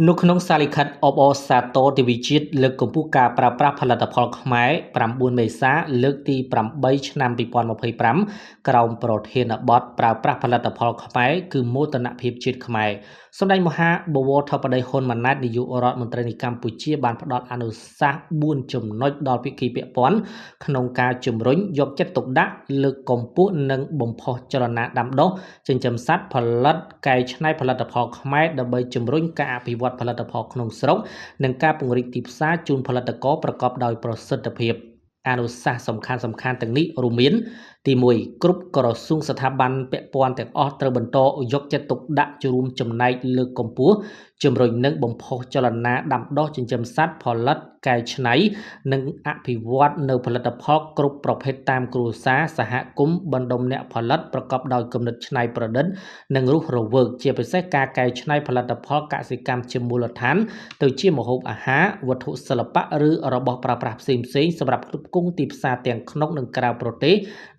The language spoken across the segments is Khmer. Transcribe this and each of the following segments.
នៅក្នុងសាលិខិតអបអរសាទរទិវិជាតិលើកកម្ពស់ការប្រើប្រាស់ផលិតផលខ្មែរ9មេសាលើកទី8ឆ្នាំ2025ក្រោមប្រធានបទប្រើប្រាស់ផលិតផលខ្មែរគឺមោទនភាពជាតិខ្មែរសម្ដេចមហាបវរធិបតីហ៊ុនម៉ាណែតនាយករដ្ឋមន្ត្រីនៃកម្ពុជាបានផ្ដល់អនុសាសន៍4ចំណុចដល់ភាគីពាក់ព័ន្ធក្នុងការជំរុញយកចិត្តទុកដាក់លើកកម្ពស់និងបំផុសចលនាដាំដុះចិញ្ចឹមសត្វផលិតកែច្នៃផលិតផលខ្មែរដើម្បីជំរុញការអភិវឌ្ឍផលិតផលក្នុងស្រុកនិងការពង្រីកទីផ្សារជូនផលិតករប្រកបដោយប្រសិទ្ធភាពអនុសាសន៍សំខាន់ៗទាំងនេះរួមមានទី1គ្រប់ក្រសួងស្ថាប័នពាក់ព័ន្ធទាំងអស់ត្រូវបន្តយកចិត្តទុកដាក់រួមចំណែកលើកកម្ពស់ជំរុញនិងបំផុសចលនាដាំដុះចិញ្ចឹមសត្វផលិតកែច្នៃនិងអភិវឌ្ឍនៅផលិតផលគ្រប់ប្រភេទតាមគ្រួសារសហគមន៍បណ្ដុំអ្នកផលិតប្រកបដោយគំនិតច្នៃប្រឌិតនិងរស់រវើកជាពិសេសការកែច្នៃផលិតផលកសិកម្មជាមូលដ្ឋានទៅជាម្ហូបអាហារវត្ថុសិល្បៈឬរបស់ប្រើប្រាស់ផ្សេងៗសម្រាប់ផ្គត់ផ្គង់ទីផ្សារទាំងក្នុងនិងក្រៅប្រទេស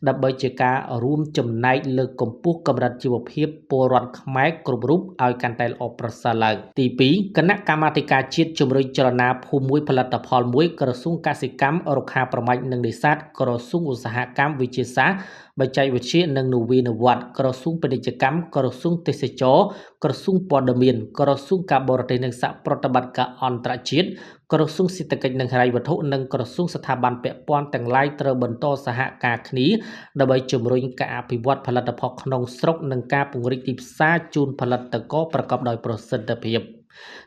ដើម្បីជាការរួមចំណែកលើកកម្ពស់កម្រិតជីវភាពពលរដ្ឋខ្មែរគ្រប់រូបឲ្យកាន់តែល្អប្រសើរឡើងទី2គណៈកម្មាធិការជាតិជំរុញចលនាភូមិមួយផលិតផលមួយក្រសួងកសិកម្មរុក្ខាប្រមាញ់និងនេសាទក្រសួងឧស្សាហកម្មវិទ្យាសាស្ត្របច្ចេកវិទ្យានិងនវានុវត្តន៍ក្រសួងពាណិជ្ជកម្មក្រសួងទេសចរក្រសួងព័ត៌មានក្រសួងការបរទេសនិងសហប្រតិបត្តិការអន្តរជាតិក្រសួងសេដ្ឋកិច្ចនិងហិរញ្ញវត្ថុនិងក្រសួងស្ថាប័នពាក់ព័ន្ធទាំងឡាយត្រូវបន្តសហការគ្នាដើម្បីជំរុញការអភិវឌ្ឍផលិតផលក្នុងស្រុកនិងការពង្រីកទីផ្សារជូនផលិតករប្រកបដោយប្រសិទ្ធភាព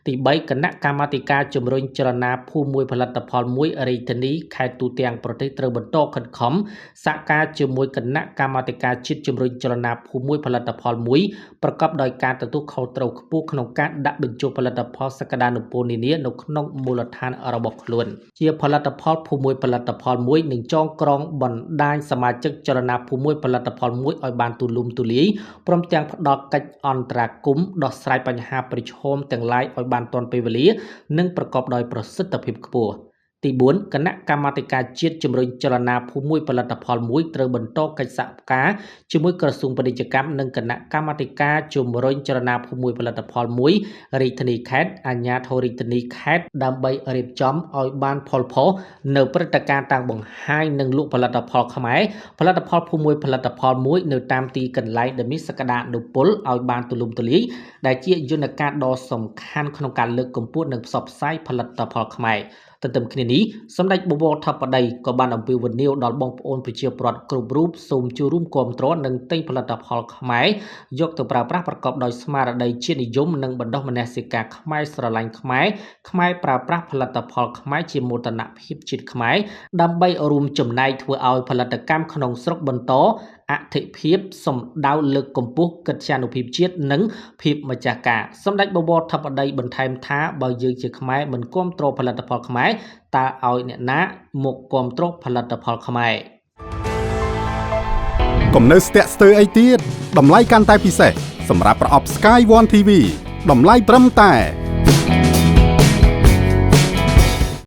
ទី3គណៈកម្មាធិការជំរុញចលនាភូមិមួយផលិតផលមួយរាជធានីខេត្តទូទាំងប្រទេសត្រូវបន្តខិតខំសហការជាមួយគណៈកម្មាធិការជាតិជំរុញចលនាភូមិមួយផលិតផលមួយប្រកបដោយការទទួលខុសត្រូវខ្ពស់ក្នុងការដាក់បញ្ចូលផលិតផលសក្តានុពលនានានៅក្នុងមូលដ្ឋានរបស់ខ្លួនជាផលិតផលភូមិមួយផលិតផលមួយនឹងចងក្រងបណ្ដាញសមាជិកចលនាភូមិមួយផលិតផលមួយឲ្យបានទូលំទូលាយព្រមទាំងផ្ដល់កិច្ចអន្តរាគមន៍ដោះស្រាយបញ្ហាប្រឈមទាំងឡាយឲ្យបានទាន់ពេលវេលានិងប្រកបដោយប្រសិទ្ធភាពខ្ពស់ទី4គណៈកម្មាធិការជាតិជំរុញចលនាភូមិមួយផលិតផលមួយត្រូវបន្តកិច្ចសហការជាមួយក្រសួងពាណិជ្ជកម្មនិងគណៈកម្មាធិការជំរុញចលនាភូមិមួយផលិតផលមួយរាជធានីខេត្តអាជ្ញាធររាជធានីខេត្តដើម្បីរៀបចំឲ្យបានផលផុសនៅព្រឹត្តិការណ៍តាំងបង្ហាញនិងលក់ផលិតផលខ្មែរផលិតផលភូមិមួយផលិតផលមួយនៅតាមទីកន្លែងដែលមានសក្តានុពលឲ្យបានទូលំទូលាយដែលជាយន្តការដ៏សំខាន់ក្នុងការលើកកម្ពស់និងផ្សព្វផ្សាយផលិតផលខ្មែរទន្ទឹមគ្នានេះសម្ដេចបវរធិបតីក៏បានអំពាវនាវដល់បងប្អូនប្រជាពលរដ្ឋគ្រប់រូបសូមចូលរួមគាំទ្រនិងទិញផលិតផលខ្មែរយកទៅប្រើប្រាស់ប្រកបដោយស្មារតីជាតិនិយមនិងបណ្ដុះមនសិការខ្មែរស្រឡាញ់ខ្មែរប្រើប្រាស់ផលិតផលខ្មែរជាមោទនភាពជាតិខ្មែរដើម្បីរួមចំណែកធ្វើឲ្យផលិតកម្មក្នុងស្រុកបន្តអធិភាពសំដៅលើកកម្ពស់កិត្យានុភាពជាតិនិងភាពម្ចាស់ការសម្ដេចបវរធិបតីបន្ថែមថាបើយើងជាខ្មែរមិនគាំទ្រផលិតផលខ្មែរតើឲ្យអ្នកណាមកគាំទ្រផលិតផលខ្មែរកុំនៅស្ទាក់ស្ទើរអីទៀតតម្លៃកាន់តែពិសេសសម្រាប់ប្រអប់ Sky One TV តម្លៃត្រឹមតែ